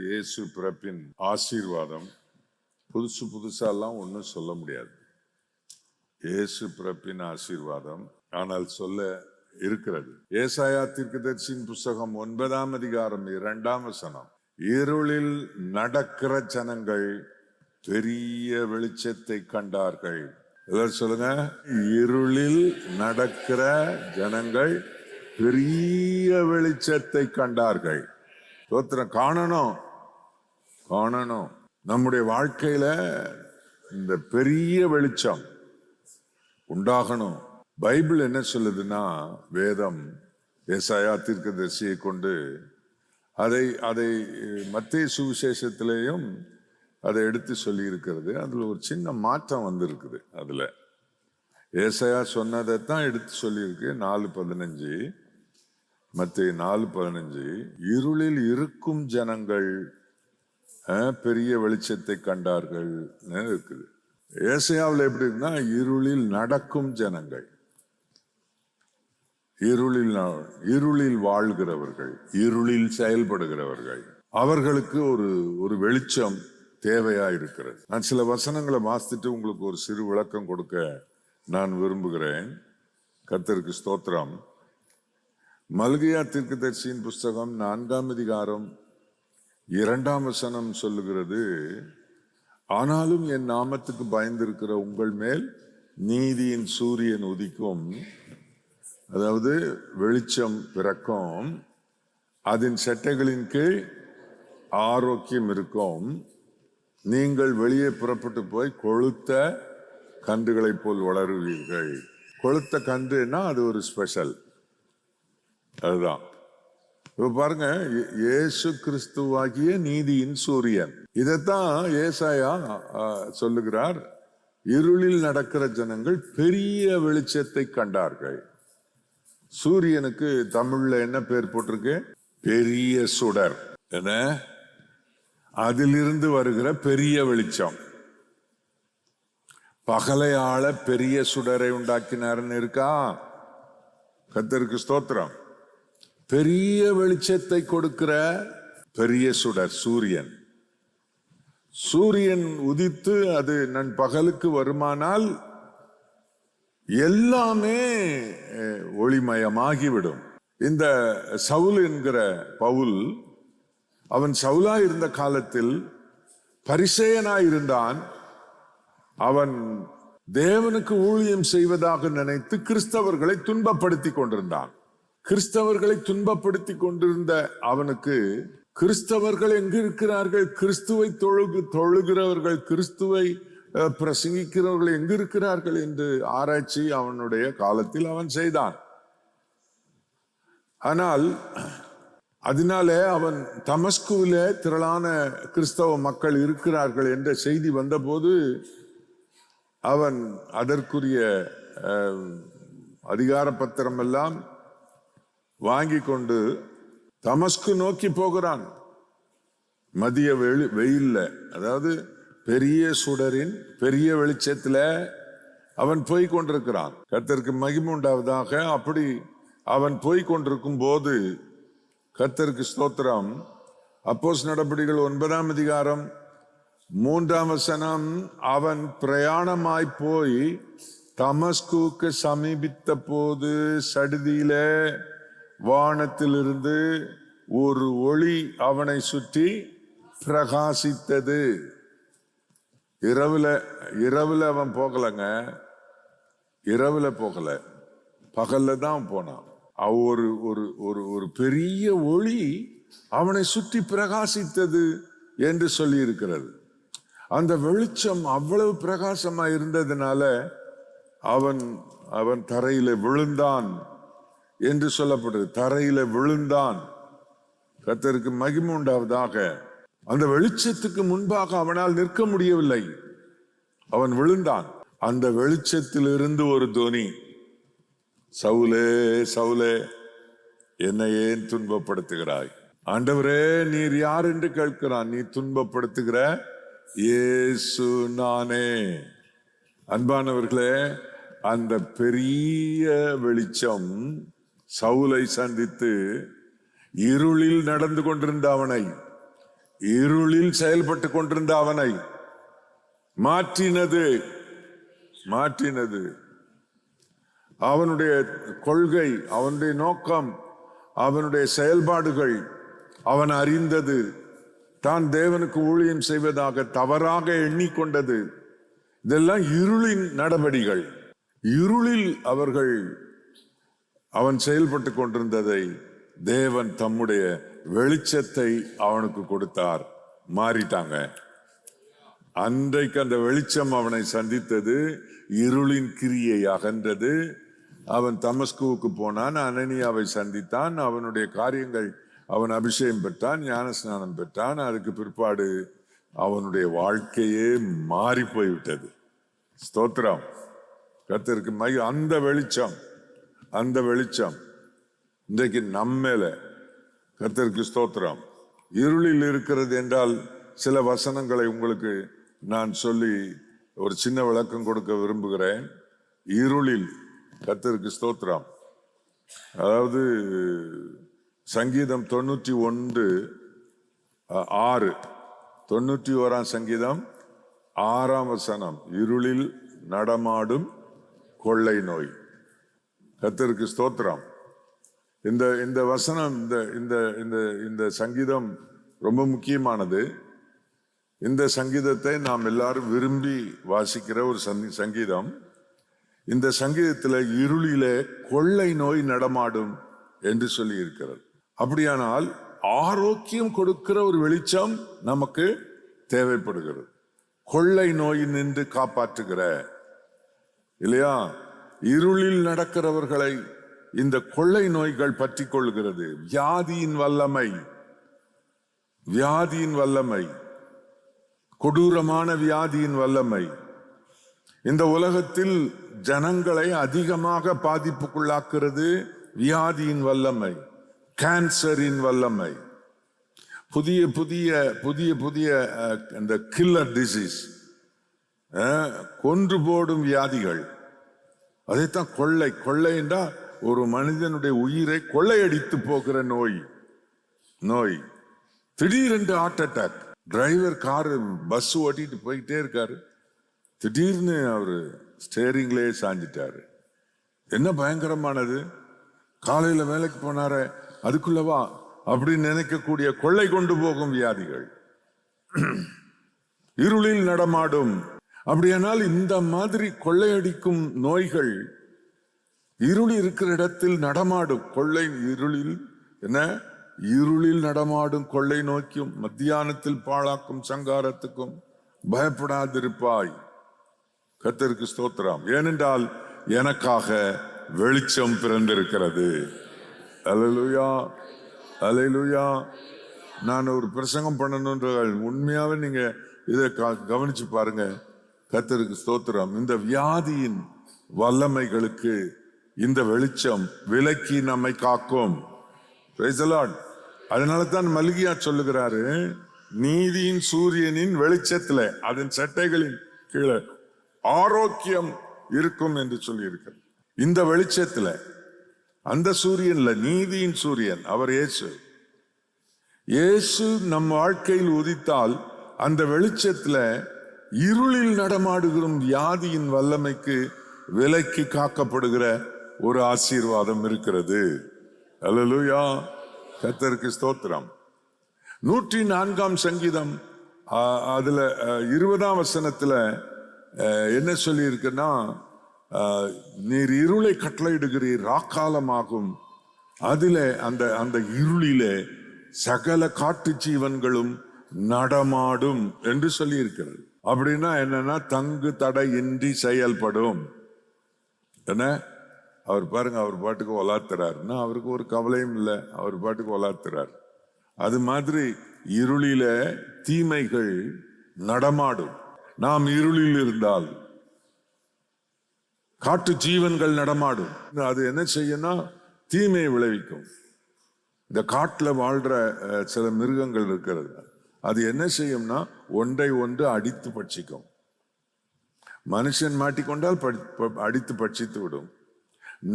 இயேசு பிறப்பின் ஆசீர்வாதம் புதுசாலாம் ஒன்றும் சொல்ல முடியாது. இயேசு பிறப்பின் ஆசீர்வாதம் ஆனால் சொல்ல இருக்கிறது. ஏசாயா தீர்க்கதரிசியின் புஸ்தகம் 9ஆம் அதிகாரம் 2ஆம் வசனம், இருளில் நடக்கிற ஜனங்கள் பெரிய வெளிச்சத்தை கண்டார்கள். சொல்லுங்க, இருளில் நடக்கிற ஜனங்கள் பெரிய வெளிச்சத்தை கண்டார்கள். ஸ்தோத்திரம். காணணும் நம்முடைய வாழ்க்கையில இந்த பெரிய வெளிச்சம் உண்டாகணும். பைபிள் என்ன சொல்லுதுன்னா, வேதம் ஏசாயா தீர்க்கதரிசியை கொண்டு அதை மத்தேயு சுவிசேஷத்திலேயும் அதை எடுத்து சொல்லி இருக்கிறது. அதுல ஒரு சின்ன மாற்றம் வந்திருக்குது. அதுல ஏசாயா சொன்னதைத்தான் எடுத்து சொல்லியிருக்கு. 4:15, மத்தேயு 4:15, இருளில் இருக்கும் ஜனங்கள் பெரிய வெளிச்சத்தை கண்டார்கள் இருக்குது. ஏசாயாவில் எப்படி இருக்குன்னா, இருளில் நடக்கும் ஜனங்கள், இருளில் வாழ்கிறவர்கள், இருளில் செயல்படுகிறவர்கள், அவர்களுக்கு ஒரு வெளிச்சம் தேவையா இருக்கிறது. நான் சில வசனங்களை வாசித்துட்டு உங்களுக்கு ஒரு சிறு விளக்கம் கொடுக்க நான் விரும்புகிறேன். கர்த்தருக்கு ஸ்தோத்திரம். மல்கியா தீர்க்கதரிசியின் புஸ்தகம் 4ஆம் அதிகாரம் 2ஆம் வசனம் சொல்லுகிறது, ஆனாலும் என் நாமத்துக்கு பயந்திருக்கிற உங்கள் மேல் நீதியின் சூரியன் உதிக்கும், அதாவது வெளிச்சம் பிறக்கும், அதன் செட்டைகளின் கீழ் ஆரோக்கியம் இருக்கும், நீங்கள் வெளியே புறப்பட்டு போய் கொழுத்த கன்றுகளை போல் வளருவீர்கள். கொழுத்த கன்றுன்னா அது ஒரு ஸ்பெஷல். அதுதான் இப்ப பாருங்க, இயேசு கிறிஸ்துவாகிய நீதியின் சூரியன். இதைத்தான் ஏசாயா சொல்லுகிறார். இருளில் நடக்கிற ஜனங்கள் பெரிய வெளிச்சத்தை கண்டார்கள். சூரியனுக்கு தமிழ்ல என்ன பேர் போட்டிருக்கு? பெரிய சுடர். என்ன? அதிலிருந்து வருகிற பெரிய வெளிச்சம். பகலை ஆள பெரிய சுடரை உண்டாக்கினார்னு இருக்கா? கர்த்தருக்கு ஸ்தோத்திரம். பெரிய வெளிச்சத்தை கொடுக்கிற பெரிய சுடர் சூரியன். சூரியன் உதித்து அது நண்பகலுக்கு வருமானால் எல்லாமே ஒளிமயமாகிவிடும். இந்த சவுல் என்கிற பவுல், அவன் சவுலா இருந்த காலத்தில் பரிசேயனாய் இருந்தான். அவன் தேவனுக்கு ஊழியம் செய்வதாக நினைத்து கிறிஸ்தவர்களை துன்பப்படுத்தி கொண்டிருந்தான். கிறிஸ்தவர்களை துன்பப்படுத்தி கொண்டிருந்த அவனுக்கு, கிறிஸ்தவர்கள் எங்கு இருக்கிறார்கள், கிறிஸ்துவை தொழுகிறவர்கள், கிறிஸ்துவை பிரசங்கிக்கிறவர்கள் எங்கு இருக்கிறார்கள் என்று ஆராய்ச்சி அவனுடைய காலத்தில் அவன் செய்தான். ஆனால் அதனாலே அவன் தமஸ்குவிலே திரளான கிறிஸ்தவ மக்கள் இருக்கிறார்கள் என்ற செய்தி வந்தபோது அவன் அதற்குரிய அதிகார பத்திரம் எல்லாம் வாங்கி கொண்டு தமஸ்கு நோக்கி போகிறான். மதிய வெயில்ல, அதாவது பெரிய சுடரின் பெரிய வெளிச்சத்துல அவன் போய் கொண்டிருக்கிறான். கர்த்தருக்கு மகிமை உண்டாவதாக. அப்படி அவன் போய் கொண்டிருக்கும் போது, கர்த்தருக்கு ஸ்தோத்திரம், அப்போஸ்தலர் நடபடிகள் 9ஆம் அதிகாரம் 3ஆம் வசனம், அவன் பிரயாணமாய் போய் தமஸ்குக்கு சமீபித்த போது சடுதியில வானத்திலிருந்து ஒரு ஒளி அவனை சுற்றி பிரகாசித்தது. இரவுல அவன் போகலங்க, இரவுல போகல, பகல்ல தான் போனான். ஒரு பெரிய ஒளி அவனை சுற்றி பிரகாசித்தது என்று சொல்லி இருக்கிறது. அந்த வெளிச்சம் அவ்வளவு பிரகாசமா இருந்ததுனால அவன் தரையில விழுந்தான் என்று சொல்லப்படுது. தரையில விழுந்தான். கர்த்தருக்கு மகிமை உண்டாவதாக. அந்த வெளிச்சத்துக்கு முன்பாக அவனால் நிற்க முடியவில்லை. அவன் விழுந்தான். அந்த வெளிச்சத்திலிருந்து ஒரு துணி, சவுலே சவுலே என்னை ஏன் துன்பப்படுத்துகிறாய்? ஆண்டவரே, நீர் யார் என்று கேட்கிறான். நீ துன்பப்படுத்துகிற இயேசு நானே. அன்பானவர்களே, அந்த பெரிய வெளிச்சம் சவுலை சந்தித்து இருளில் நடந்து கொண்டிருந்த அவனை இருளில் செயல்பட்டு கொண்டிருந்த அவனை மாற்றினது. அவனுடைய கொள்கை, அவனுடைய நோக்கம், அவனுடைய செயல்பாடுகள் அவன் அறிந்தது. தான் தேவனுக்கு ஊழியம் செய்வதாக தவறாக எண்ணிக்கொண்டது. இதெல்லாம் இருளின் நடவடிக்கைகள். இருளில் அவன் செயல்பட்டு கொண்டிருந்ததை தேவன் தம்முடைய வெளிச்சத்தை அவனுக்கு கொடுத்தார். மாறிட்டாங்க. அன்றைக்கு அந்த வெளிச்சம் அவனை சந்தித்தது, இருளின் கிரியை அகன்றது. அவன் தமஸ்குவுக்கு போனான், அனனியாவை சந்தித்தான், அவனுடைய காரியங்கள், அவன் அபிஷேகம் பெற்றான், ஞானஸ்நானம் பெற்றான். அதுக்கு பிற்பாடு அவனுடைய வாழ்க்கையே மாறி போய்விட்டது. ஸ்தோத்திரம் கர்த்தருக்கு. அந்த வெளிச்சம் இன்றைக்கு நம்மேல. கர்த்தருக்கு ஸ்தோத்திரம். இருளில் இருக்கிறது என்றால் சில வசனங்களை உங்களுக்கு நான் சொல்லி ஒரு சின்ன விளக்கம் கொடுக்க விரும்புகிறேன். இருளில், கர்த்தருக்கு ஸ்தோத்திரம், அதாவது சங்கீதம் 91:6, 91ஆம் சங்கீதம் 6ஆம் வசனம், இருளில் நடமாடும் கொள்ளை நோய். கர்த்தருக்கு ஸ்தோத்திரம். இந்த வசனம், இந்த சங்கீதம் ரொம்ப முக்கியமானது. இந்த சங்கீதத்தை நாம் எல்லாரும் விரும்பி வாசிக்கிற ஒரு சங்கீதம். இந்த சங்கீதத்தில் இருளிலே கொள்ளை நோய் நடமாடும் என்று சொல்லி இருக்கிறது. அப்படியானால் ஆரோக்கியம் கொடுக்கிற ஒரு வெளிச்சம் நமக்கு தேவைப்படுகிறது. கொள்ளை நோய் நின்று காப்பாற்றுகிற, இல்லையா? இருளில் நடக்கிறவர்களை இந்த கொள்ளை நோய்கள் பற்றி கொள்கிறது. வியாதியின் வல்லமை, கொடூரமான வியாதியின் வல்லமை இந்த உலகத்தில் ஜனங்களை அதிகமாக பாதிப்புக்குள்ளாக்குறது. வியாதியின் வல்லமை, கேன்சரின் வல்லமை, புதிய புதிய புதிய புதிய இந்த கில்லர் டிசீஸ், கொன்று போடும் வியாதிகள். அதைத்தான் கொள்ளை என்றால் ஒரு மனிதனுடைய உயிரை கொள்ளையடித்து போகிற நோய். திடீரென்று heart attack. Driver car bus ஓட்டிட்டு போயிட்டே இருக்காரு, திடீர்னு அவரு ஸ்டேரிங்லேயே சாஞ்சிட்டாரு. என்ன பயங்கரமானது! காலையில வேலைக்கு போனார அதுக்குள்ளவா அப்படின்னு நினைக்கக்கூடிய கொள்ளை கொண்டு போகும் வியாதிகள் இருளில் நடமாடும். அப்படியானால் இந்த மாதிரி கொள்ளையடிக்கும் நோய்கள் இருள் இருக்கிற இடத்தில் நடமாடும். இருளில் நடமாடும் கொள்ளை நோக்கியும் மத்தியானத்தில் பாழாக்கும் சங்காரத்துக்கும் பயப்படாதிருப்பாய். கர்த்தருக்கு ஸ்தோத்திரம். ஏனென்றால் எனக்காக வெளிச்சம் பிறந்திருக்கிறது. அல்லேலூயா, அல்லேலூயா. நான் ஒரு பிரசங்கம் பண்ணணுன்ற உண்மையாவே நீங்க இதை கவனிச்சு பாருங்க. கர்த்தருக்கு ஸ்தோத்திரம். இந்த வியாதியின் வல்லமைகளுக்கு இந்த வெளிச்சம் விலக்கி நம்மை காக்கும். Praise the Lord. அதனால தான் மல்கியா சொல்லுகிறாரு, நீதியின் சூரியனின் வெளிச்சத்துல அதன் சட்டைகளின் கீழே ஆரோக்கியம் இருக்கும் என்று சொல்லி இருக்கிறது. இந்த வெளிச்சத்துல, அந்த சூரியன்ல, நீதியின் சூரியன் அவர் இயேசு நம் வாழ்க்கையில் உதித்தால் அந்த வெளிச்சத்துல இருளில் நடமாடுகிறோம் வியாதியின் வல்லமைக்கு விலக்கி காக்கப்படுகிற ஒரு ஆசீர்வாதம் இருக்கிறது. அல்லேலூயா, கர்த்தருக்கு ஸ்தோத்திரம். 104ஆம் சங்கீதம் அதுல 20ஆம் வசனத்துல என்ன சொல்லி இருக்குன்னா, நீர் இருளை கட்டளையிடுகிறீர், ராக்காலமாகும், அதிலே அந்த இருளிலே சகல காட்டு ஜீவன்களும் நடமாடும் என்று சொல்லி இருக்கிறது. அப்படின்னா என்னன்னா, தங்கு தடையின்றி செயல்படும். என்ன அவர் பாருங்க, அவர் பாட்டுக்கு ஒலாத்துறாருன்னா அவருக்கு ஒரு கவலையும் இல்லை, அவர் பாட்டுக்கு ஒலாத்துறார். அது மாதிரி இருளில தீமைகள் நடமாடும். நாம் இருளில் இருந்தால் காட்டு ஜீவன்கள் நடமாடும். அது என்ன செய்யும்னா தீமையை விளைவிக்கும். இந்த காட்டுல வாழ்ற சில மிருகங்கள் இருக்கிறது, அது என்ன செய்யும்னா ஒன்றை ஒன்று அடித்து பட்சிக்கும். மனுஷன் மாட்டிக்கொண்டால் அடித்து பட்சித்து விடும்.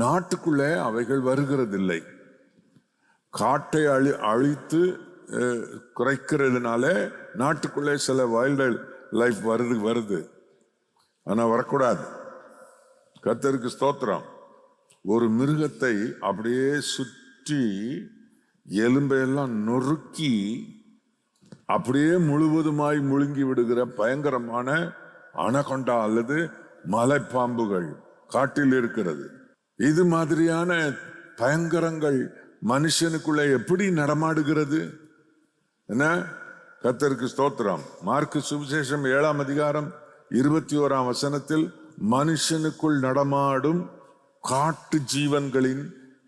நாட்டுக்குள்ளே அவைகள் வருகிறதில்லை. காட்டை அழித்து குறைக்கிறதுனால நாட்டுக்குள்ளே சில வைல்டு லைஃப் வருது. ஆனா வரக்கூடாது. கர்த்தருக்கு ஸ்தோத்திரம். ஒரு மிருகத்தை அப்படியே சுற்றி எலும்பையெல்லாம் நொறுக்கி அப்படியே முழுவதுமாய் முழுங்கி விடுகிற பயங்கரமான அனகொண்டா அல்லது மலைப்பாம்புகள் காட்டில் இருக்கிறது. இது மாதிரியான பயங்கரங்கள் மனுஷனுக்குள்ள எப்படி நடமாடுகிறது? என்ன? கர்த்தருக்கு ஸ்தோத்திரம். மார்க்கு சுவிசேஷம் 7ஆம் அதிகாரம் 21ஆம் வசனத்தில் மனுஷனுக்குள் நடமாடும் காட்டு ஜீவன்களின்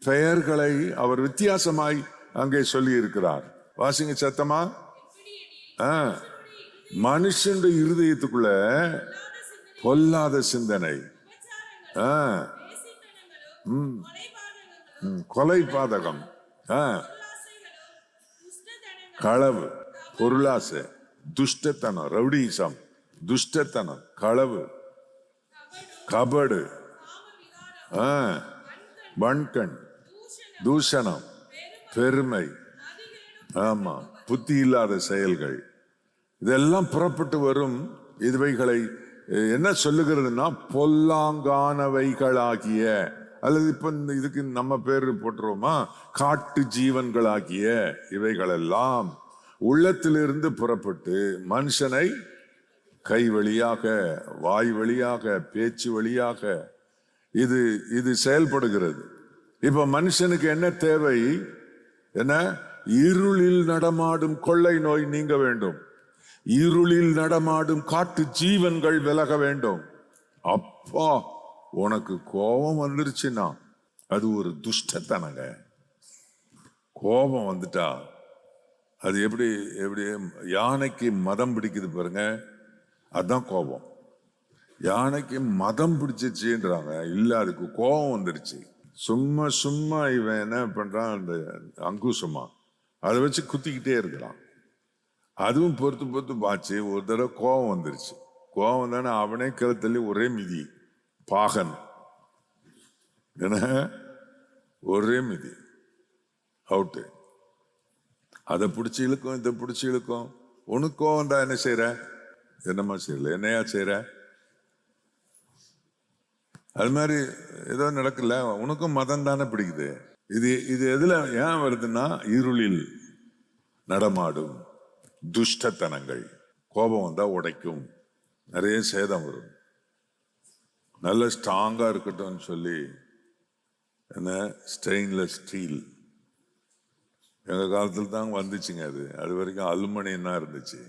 பெயர்களை அவர் வித்தியாசமாய் அங்கே சொல்லி இருக்கிறார். வாசிங்க சத்தமா. மனுஷனுடைய இருதயத்துக்குள்ள பொல்லாத சிந்தனை, கொலை பாதகம், களவு, பொருளாசை, துஷ்டத்தனம், ரவுடிசம், துஷ்டத்தனம், களவு, கபடு, வன்கண், தூஷணம், பெருமை, ஆமா, புத்தி இல்லாத செயல்கள், இதெல்லாம் புறப்பட்டு வரும். இதுவைகளை என்ன சொல்லுகிறதுனா பொல்லாங்கானவைகளாகிய, அல்லது இப்ப இதுக்கு நம்ம பேர் போட்டுருவோமா, காட்டு ஜீவன்களாகிய இவைகளெல்லாம் உள்ளத்திலிருந்து புறப்பட்டு மனுஷனை கை வழியாக, வாய் வழியாக, பேச்சு வழியாக இது செயல்படுகிறது. இப்ப மனுஷனுக்கு என்ன தேவை? என்ன? இருளில் நடமாடும் கொள்ளை நோய் நீங்க வேண்டும். இருளில் நடமாடும் காட்டு ஜீவன்கள் விலக வேண்டும். அப்பா, உனக்கு கோபம் வந்துருச்சுன்னா அது ஒரு துஷ்டத்தனங்க. கோபம் வந்துட்டா அது எப்படி யானைக்கு மதம் பிடிக்குது பாருங்க, அதுதான் கோபம். யானைக்கு மதம் பிடிச்சிச்சுன்றாங்க, இல்ல அதுக்கு கோபம் வந்துருச்சு. சும்மா இவன் என்ன பண்றான், அந்த அங்குசமா அதை வச்சு குத்திக்கிட்டே இருக்கிறான். அதுவும் பொறுத்து பாச்சு. ஒரு தடவை கோபம் வந்துருச்சு. கோபம் தானே, அவனே கழுத்தள்ளி ஒரே மிதி, பாகன் என்ன, ஒரே மிதி, அவுட்டு. அதை பிடிச்சி இழுக்கும், இதை பிடிச்சி இழுக்கும். உனக்கு கோவம் தான் என்ன செய்யற? என்னமா செய்யல, என்னையா செய்யற? அது மாதிரி ஏதோ நடக்கல, உனக்கும் மதம் தானே பிடிக்குது. இது எதுல ஏன் வருதுன்னா, இருளில் நடமாடும் துஷ்டத்தனங்கள். கோபம் வந்தா உடைக்கும், நிறைய சேதம் வரும். நல்ல ஸ்ட்ராங்கா இருக்கட்டும் சொல்லி என்ன ஸ்டெயின்லெஸ் ஸ்டீல் எங்க காலத்தில் தான் வந்துச்சுங்க. அது வரைக்கும் அலுமினியம் தான் இருந்துச்சு.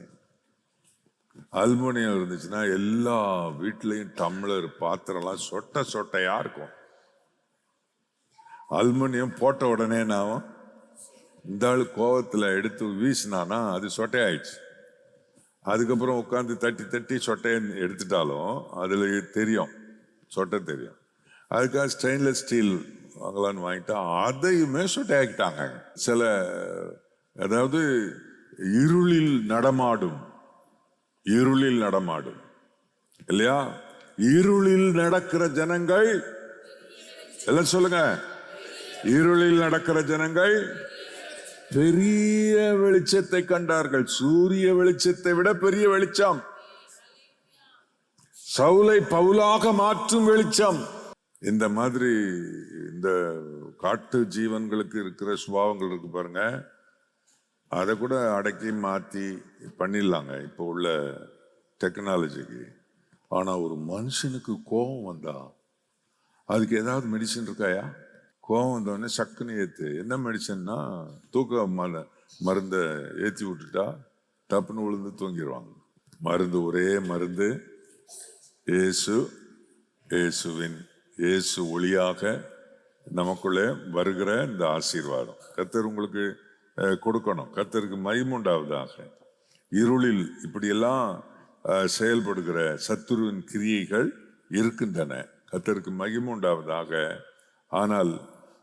அலுமினியம் இருந்துச்சுன்னா எல்லா வீட்லயும் டம்ளர், பாத்திரம்லாம் சொட்டையா இருக்கும். அலுமினியம் போட்ட உடனே நான் இந்த ஆளு கோவத்துல எடுத்து வீசினானா அது சொட்டையாயிடுச்சு. அதுக்கப்புறம் உட்காந்து தட்டி சொட்டையை எடுத்துட்டாலும் அதுல தெரியும், சொட்டை தெரியும். அதுக்காக ஸ்டெயின்லெஸ் ஸ்டீல் வாங்கலான்னு வாங்கிட்டா அதையுமே சொட்டையாக்கிட்டாங்க. சில, அதாவது இருளில் நடமாடும் இல்லையா, இருளில் நடக்கிற ஜனங்கள் எல்லாம் சொல்லுங்க, இருளில் நடக்கிற ஜனங்கள் பெரிய வெளிச்சத்தை கண்டார்கள். சூரிய வெளிச்சத்தை விட பெரிய வெளிச்சம், சவுலை பவுலாக மாற்றும் வெளிச்சம். இந்த மாதிரி இந்த காட்டு ஜீவன்களுக்கு இருக்கிற சுபாவங்கள் இருக்கு பாருங்க, அதை கூட அடக்கி மாத்தி பண்ணிடலாங்க இப்போ உள்ள டெக்னாலஜிக்கு. ஆனா ஒரு மனுஷனுக்கு கோபம் வந்தா அதுக்கு ஏதாவது மெடிசன் இருக்காயா? கோபம் வந்தோடனே சக்குன்னு ஏத்து. என்ன மெடிசன்னா, தூக்க மருந்தை ஏற்றி விட்டுட்டா டப்புன்னு விழுந்து தூங்கிடுவாங்க. மருந்து, ஒரே மருந்து, இயேசு ஒளியாக நமக்குள்ளே வருகிற இந்த ஆசீர்வாதம் கர்த்தர் உங்களுக்கு கொடுக்கணும். கர்த்தருக்கு மகிமுண்டாவதாக. இருளில் இப்படியெல்லாம் செயல்படுகிற சத்துருவின் கிரியைகள் இருக்கின்றன. கர்த்தருக்கு மகிமுண்டாவதாக. ஆனால்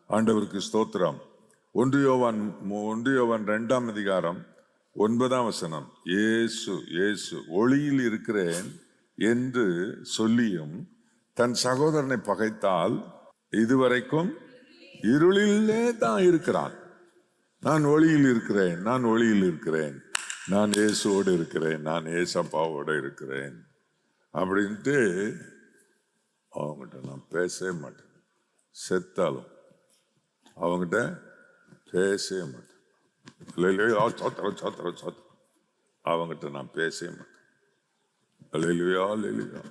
ஆண்டவருக்கு ஸ்தோத்திரம். 1 யோவான் 2ஆம் அதிகாரம் 9ஆம் வசனம், இயேசு ஒளியில் இருக்கிறேன் என்று சொல்லியும் தன் சகோதரனை பகைத்தால் இதுவரைக்கும் இருளிலே தான் இருக்கிறான். நான் ஒளியில் இருக்கிறேன், நான் ஒளியில் இருக்கிறேன், நான் இயேசுவோடு இருக்கிறேன், நான் ஏசப்பாவோடு இருக்கிறேன் அப்படின்ட்டு அவங்ககிட்ட நான் பேசவே மாட்டேன். செத்தாலும் அவங்ககிட்ட பேசவே மாட்டேன். அவங்ககிட்ட நான் பேசவே மாட்டேன். அல்லேலூயா, அல்லேலூயா.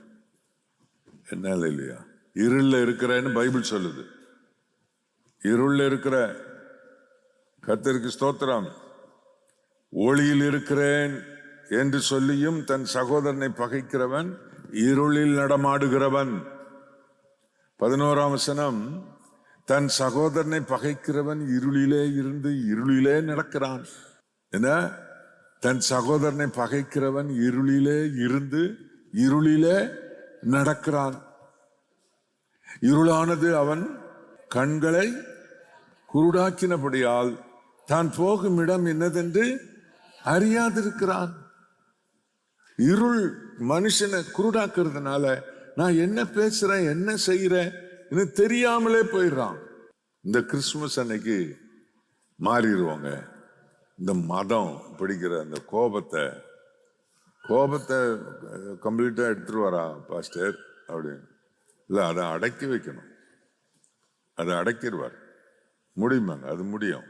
என்ன அல்லேலூயா? இருள்ல இருக்கிறேன்னு பைபிள் சொல்லுது. இருள்ல இருக்கிற கர்த்தருக்கு ஸ்தோத்திரம். ஒளியில் இருக்கிறேன் என்று சொல்லியும் தன் சகோதரனை பகைக்கிறவன் இருளில் நடமாடுகிறவன். 11ஆம் வசனம், தன் சகோதரனை பகைக்கிறவன் இருளிலே இருந்து இருளிலே நடக்கிறான். என்ன? தன் சகோதரனை பகைக்கிறவன் இருளிலே இருந்து இருளிலே நடக்கிறான். இருளானது அவன் கண்களை குருடாக்கினபடியால் தான் போகும் இடம் என்னதென்று அறியாதிருக்கிறான். இருள் மனுஷனை குருடாக்குறதுனால நான் என்ன பேசுறேன், என்ன செய்யறேன் தெரியாமலே போயிடுறான். இந்த கிறிஸ்துமஸ் அன்னைக்கு மாறிடுவாங்க. இந்த மதம் பிடிக்கிற அந்த கோபத்தை கம்ப்ளீட்டா எடுத்துட்டு வரா பாஸ்டர் அப்படின்னு இல்லை, அதை அடக்கி வைக்கணும். அதை அடக்கிடுவார். முடியுமாங்க? அது முடியும்.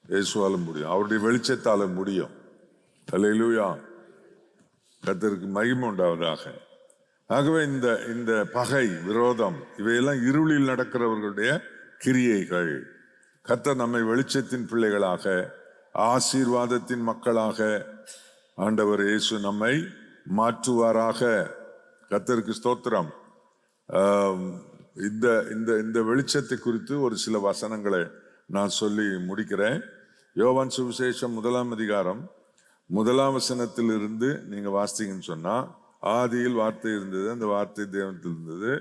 இயேசுவால முடியும், அவருடைய வெளிச்சத்தால முடியும். அல்லேலூயா, கர்த்தருக்கு மகிமை உண்டாவதாக. ஆகவே இந்த பகை, விரோதம் இவையெல்லாம் இருளில் நடக்கிறவர்களுடைய கிரியைகள். கர்த்தர் நம்மை வெளிச்சத்தின் பிள்ளைகளாக, ஆசீர்வாதத்தின் மக்களாக ஆண்டவர் இயேசு நம்மை மாற்றுவாராக. கர்த்தருக்கு ஸ்தோத்திரம். இந்த வெளிச்சத்தை குறித்து ஒரு சில வசனங்களை நான் சொல்லி முடிக்கிறேன். யோவான் சுவிசேஷம் 1ஆம் அதிகாரம் 1ஆம் வசனத்தில் இருந்து நீங்க வாசித்தீங்கன்னு சொன்னா, ஆதியில் வார்த்தை இருந்தது, அந்த வார்த்தை தேவனத்தில் இருந்தது,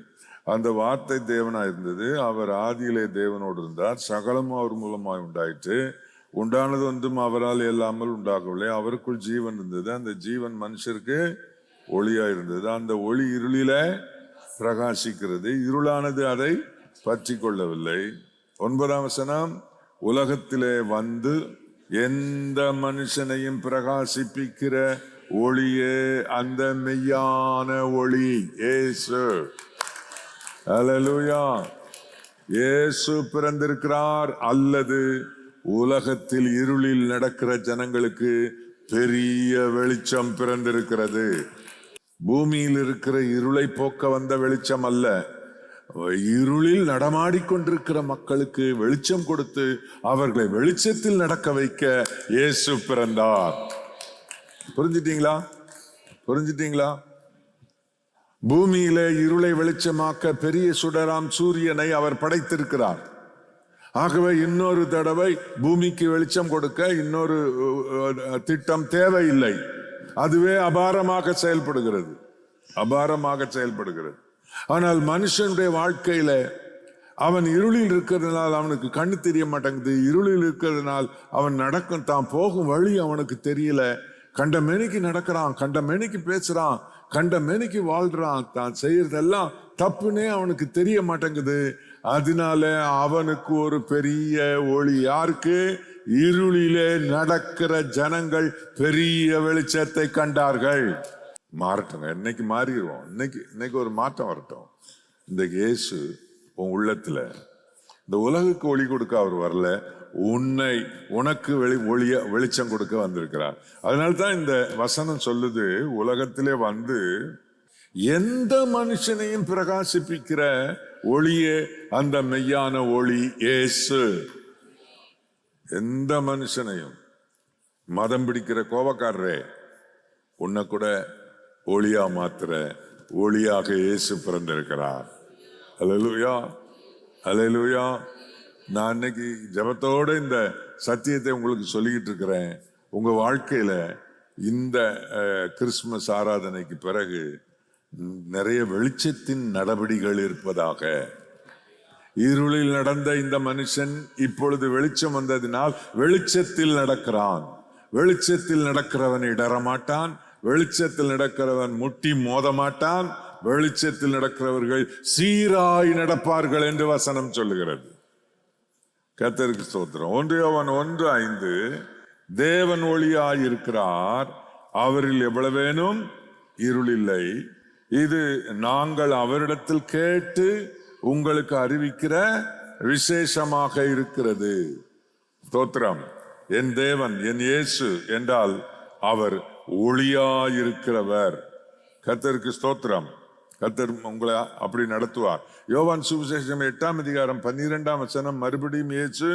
அந்த வார்த்தை தேவனா இருந்தது, அவர் ஆதியிலே தேவனோடு இருந்தார், சகலமும் அவர் மூலமாய் உண்டாயிற்று, உண்டானது ஒன்றும் அவரால் இல்லாமல் உண்டாகவில்லை, அவருக்குள் ஜீவன் இருந்தது, அந்த ஜீவன் மனுஷருக்கு ஒளியா இருந்தது, அந்த ஒளி இருளில பிரகாசிக்கிறது, இருளானது அதை பற்றி கொள்ளவில்லை. 9ஆம் வசனம், உலகத்திலே வந்து எந்த மனுஷனையும் பிரகாசிப்பிக்கிற ஒளியே அந்த மெய்யான ஒளி இயேசு. அல்லேலூயா. இயேசு பிறந்திருக்கிறார். அல்லது உலகத்தில் இருளில் நடக்கிற ஜனங்களுக்கு பெரிய வெளிச்சம் பிறந்திருக்கிறது. பூமியில் இருக்கிற இருளை போக்க வந்த வெளிச்சம் அல்ல, இருளில் நடமாடிக்கொண்டிருக்கிற மக்களுக்கு வெளிச்சம் கொடுத்து அவர்களை வெளிச்சத்தில் நடக்க வைக்க இயேசு பிறந்தார். புரிஞ்சிட்டீங்களா? பூமியிலே இருளை வெளிச்சமாக்க பெரிய சுடராம் சூரியனை அவர் படைத்திருக்கிறார். ஆகவே இன்னொரு தடவை பூமிக்கு வெளிச்சம் கொடுக்க இன்னொரு திட்டம் தேவையில்லை. அதுவே அபாரமாக செயல்படுகிறது. ஆனால் மனுஷனுடைய வாழ்க்கையில அவன் இருளில் இருக்கிறதுனால் அவனுக்கு கண்ணு தெரிய மாட்டேங்குது. இருளில் இருக்கிறதுனால் அவன் தான் போகும் வழி அவனுக்கு தெரியல. கண்ட மேனிக்கு நடக்கிறான், கண்ட மேனிக்கு பேசுறான், கண்ட மேனிக்கு வாழ்றான். தான் செய்யறதெல்லாம் தப்புன்னே அவனுக்கு தெரிய மாட்டேங்குது. அதனால அவனுக்கு ஒரு பெரிய ஒளி. யாருக்கு? இருளிலே நடக்கிற ஜனங்கள் பெரிய வெளிச்சத்தை கண்டார்கள். மாறட்டுங்க, இன்னைக்கு மாறிடுவோம். இன்னைக்கு ஒரு மாற்றம் வரட்டும். இந்த இயேசு உன் உள்ளத்துல, இந்த உலகுக்கு ஒளி கொடுக்க அவர் வரல, உனக்கு வெளிச்சம் கொடுக்க வந்திருக்கிறார். அதனால்தான் இந்த வசனம் சொல்லுது, உலகத்திலே வந்து எந்த மனுஷனையும் பிரகாசிப்பிக்கிற ஒளியே அந்த மெய்யான ஒளி இயேசு. எந்த மனுஷனையும், மதம் பிடிக்கிற கோபக்காரரே, உன்னை கூட ஒளியா மாத்திர ஒளியாக இயேசு பிறந்திருக்கிறார். அல்லேலூயா, அல்லேலூயா. நான் இன்னைக்கு ஜெபத்தோட இந்த சத்தியத்தை உங்களுக்கு சொல்லிக்கிட்டு இருக்கிறேன். உங்க வாழ்க்கையில இந்த கிறிஸ்துமஸ் ஆராதனைக்கு பிறகு நிறைய வெளிச்சத்தின் நடவடிக்கைகள் இருப்பதாக. இருளில் நடந்த இந்த மனுஷன் இப்பொழுது வெளிச்சம் வந்ததினால் வெளிச்சத்தில் நடக்கிறான். வெளிச்சத்தில் நடக்கிறவன் இடரமாட்டான், வெளிச்சத்தில் நடக்கிறவன் முட்டி மோத மாட்டான், வெளிச்சத்தில் நடக்கிறவர்கள் சீராய் நடப்பார்கள் என்று வசனம் சொல்லுகிறது. கர்த்தருக்கு ஸ்தோத்திரம். 1 யோவான் 1:5 தேவன் ஒளியாயிருக்கிறார், அவரில் எவ்வளவேனும் இருள் இல்லை. இது நாங்கள் அவரிடத்தில் கேட்டு உங்களுக்கு அறிவிக்கிற விசேஷமாக இருக்கிறது. ஸ்தோத்திரம். என் தேவன், என் இயேசு என்றால் அவர் ஒளியாயிருக்கிறவர். கர்த்தருக்கு ஸ்தோத்திரம். கர்த்தர் உங்களை அப்படி நடத்துவார். யோவான் சுவிசேஷம் 8:12 மறுபடியும் இயேசு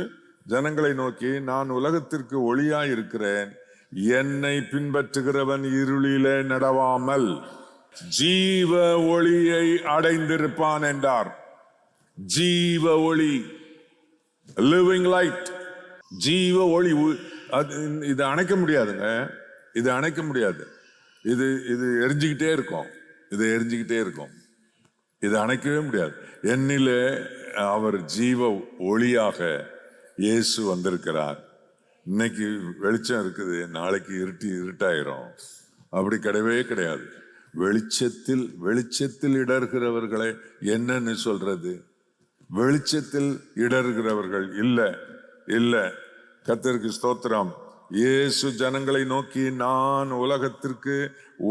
ஜனங்களை நோக்கி, நான் உலகத்திற்கு ஒளியாய் இருக்கிறேன், என்னை பின்பற்றுகிறவன் இருளிலே நடவாமல் ஜீவ ஒளியை அடைந்திருப்பான் என்றார். ஜீவ ஒளி, லிவிங் லைட், ஜீவ ஒளி. இது அணைக்க முடியாதுங்க, இது அணைக்க முடியாது. இது இது எரிஞ்சுக்கிட்டே இருக்கும், இது எரிஞ்சுக்கிட்டே இருக்கும், இது அணைக்கவே முடியாது. என்னிலே அவர் ஜீவ ஒளியாக இயேசு வந்திருக்கிறார். இன்னைக்கு வெளிச்சம் இருக்குது, நாளைக்கு இருட்டாயிரும். அப்படி கிடையவே கிடையாது. வெளிச்சத்தில் இடர்கிறவர்களை என்னன்னு சொல்றது? வெளிச்சத்தில் இடர்கிறவர்கள் இல்ல. கர்த்தருக்கு ஸ்தோத்திரம். இயேசு ஜனங்களை நோக்கி, நான் உலகத்திற்கு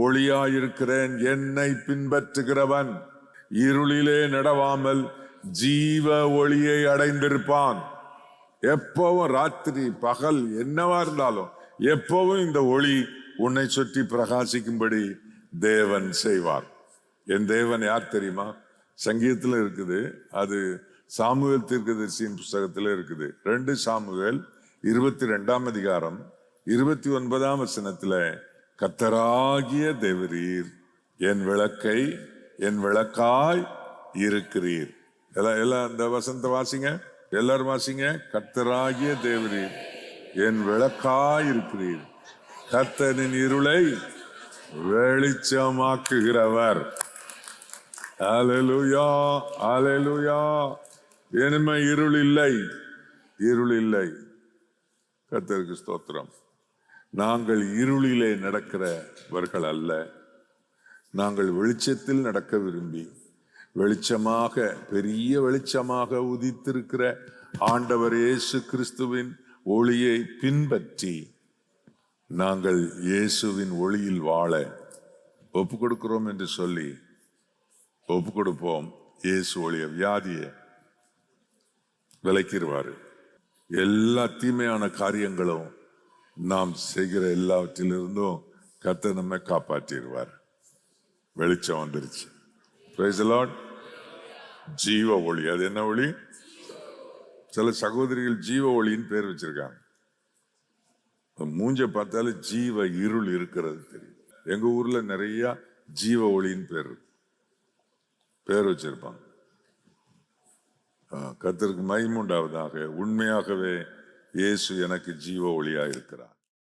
ஒளியாயிருக்கிறேன், என்னை பின்பற்றுகிறவன் இருளிலே நடவாமல் ஜீவ ஒளியை அடைந்திருப்பான். எப்பவும் ராத்திரி பகல் என்னவா இருந்தாலும் எப்பவும் இந்த ஒளி உன்னை சுற்றி பிரகாசிக்கும்படி தேவன் செய்வார். என் தேவன் யார் தெரியுமா? சங்கீதத்துல இருக்குது, அது சாமுவேல் தீர்க்கதரிசியின் புஸ்தகத்துல இருக்குது. 2 சாமுவேல் 22 29 கர்த்தராகிய தேவரீர் என் விளக்காய் இருக்கிறீர். எல்லாம் இந்த வசனத்தை வாசிங்க, எல்லாரும் வாசிங்க. கர்த்தராகிய தேவரீர் என் விளக்காய் இருக்கிறீர், கர்த்தரின் இருளை வெளிச்சமாக்குகிறவர். அல்லேலூயா, அல்லேலூயா. இனிமே இருள் இல்லை. கர்த்தருக்கு ஸ்தோத்திரம். நாங்கள் இருளிலே நடக்கிறவர்கள் அல்ல, நாங்கள் வெளிச்சத்தில் நடக்க விரும்பி வெளிச்சமாக, பெரிய வெளிச்சமாக உதித்திருக்கிற ஆண்டவர் இயேசு கிறிஸ்துவின் ஒளியை பின்பற்றி நாங்கள் இயேசுவின் ஒளியில் வாழ ஒப்பு கொடுக்கிறோம் என்று சொல்லி ஒப்பு கொடுப்போம். இயேசு ஒளிய வியாதியை விலக்கிடுவாரு. எல்லா தீமையான காரியங்களும் நாம் செய்கிற எல்லாவற்றிலிருந்தும் கர்த்தர் நம்மை காப்பாற்றிடுவார். வெளிச்சம் வந்துருச்சு. Praise the Lord. ஜீவ ஒளி. அது என்ன ஒளி? சில சகோதரிகள் ஜீவ ஒளின்னு பேர் வச்சிருக்காங்க. மூஞ்ச பார்த்தாலும் ஜீவ இருள் இருக்கிறது தெரியும். எங்க ஊர்ல நிறைய ஜீவ ஒளின்னு பேர் வச்சிருப்பாங்க. கர்த்தருக்கு மகிமை உண்டாவதாக. உண்மையாகவே இயேசு எனக்கு ஜீவ ஒளியா இருக்கிறார்.